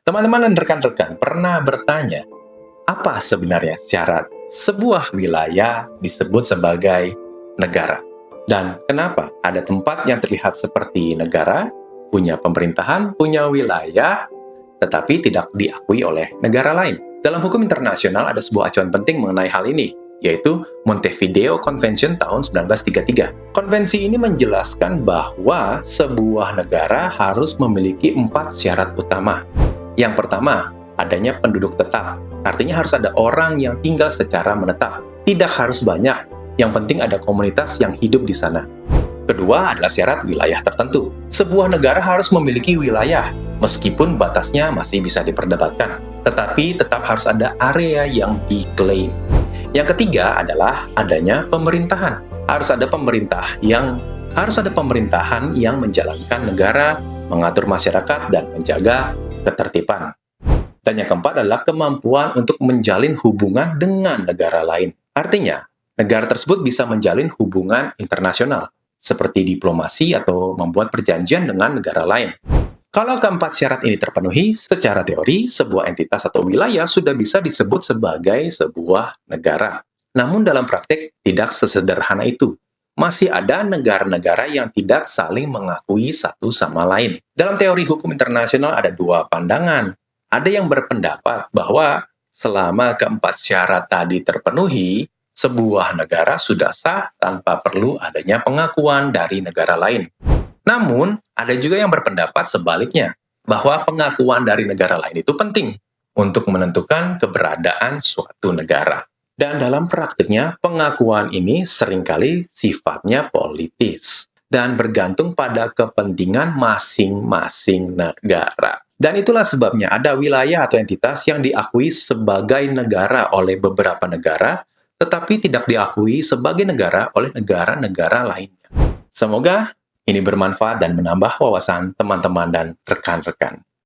Teman-teman dan rekan-rekan pernah bertanya, apa sebenarnya syarat sebuah wilayah disebut sebagai negara? Dan kenapa ada tempat yang terlihat seperti negara, punya pemerintahan, punya wilayah, tetapi tidak diakui oleh negara lain? Dalam hukum internasional ada sebuah acuan penting mengenai hal ini, yaitu Montevideo Convention tahun 1933. Konvensi ini menjelaskan bahwa sebuah negara harus memiliki 4 syarat utama. Yang pertama, adanya penduduk tetap. Artinya harus ada orang yang tinggal secara menetap. Tidak harus banyak, yang penting ada komunitas yang hidup di sana. Kedua adalah syarat wilayah tertentu. Sebuah negara harus memiliki wilayah, meskipun batasnya masih bisa diperdebatkan. Tetapi tetap harus ada area yang diklaim. Yang ketiga adalah adanya pemerintahan. Harus ada pemerintahan yang menjalankan negara, mengatur masyarakat, dan menjaga ketertiban. Dan yang keempat adalah kemampuan untuk menjalin hubungan dengan negara lain. Artinya, negara tersebut bisa menjalin hubungan internasional, seperti diplomasi atau membuat perjanjian dengan negara lain. Kalau keempat syarat ini terpenuhi, secara teori, sebuah entitas atau wilayah sudah bisa disebut sebagai sebuah negara. Namun dalam praktik, tidak sesederhana itu. Masih ada negara-negara yang tidak saling mengakui satu sama lain. Dalam teori hukum internasional ada dua pandangan. Ada yang berpendapat bahwa selama keempat syarat tadi terpenuhi, sebuah negara sudah sah tanpa perlu adanya pengakuan dari negara lain. Namun, ada juga yang berpendapat sebaliknya, bahwa pengakuan dari negara lain itu penting untuk menentukan keberadaan suatu negara. Dan dalam praktiknya, pengakuan ini seringkali sifatnya politis dan bergantung pada kepentingan masing-masing negara. Dan itulah sebabnya ada wilayah atau entitas yang diakui sebagai negara oleh beberapa negara, tetapi tidak diakui sebagai negara oleh negara-negara lainnya. Semoga ini bermanfaat dan menambah wawasan teman-teman dan rekan-rekan.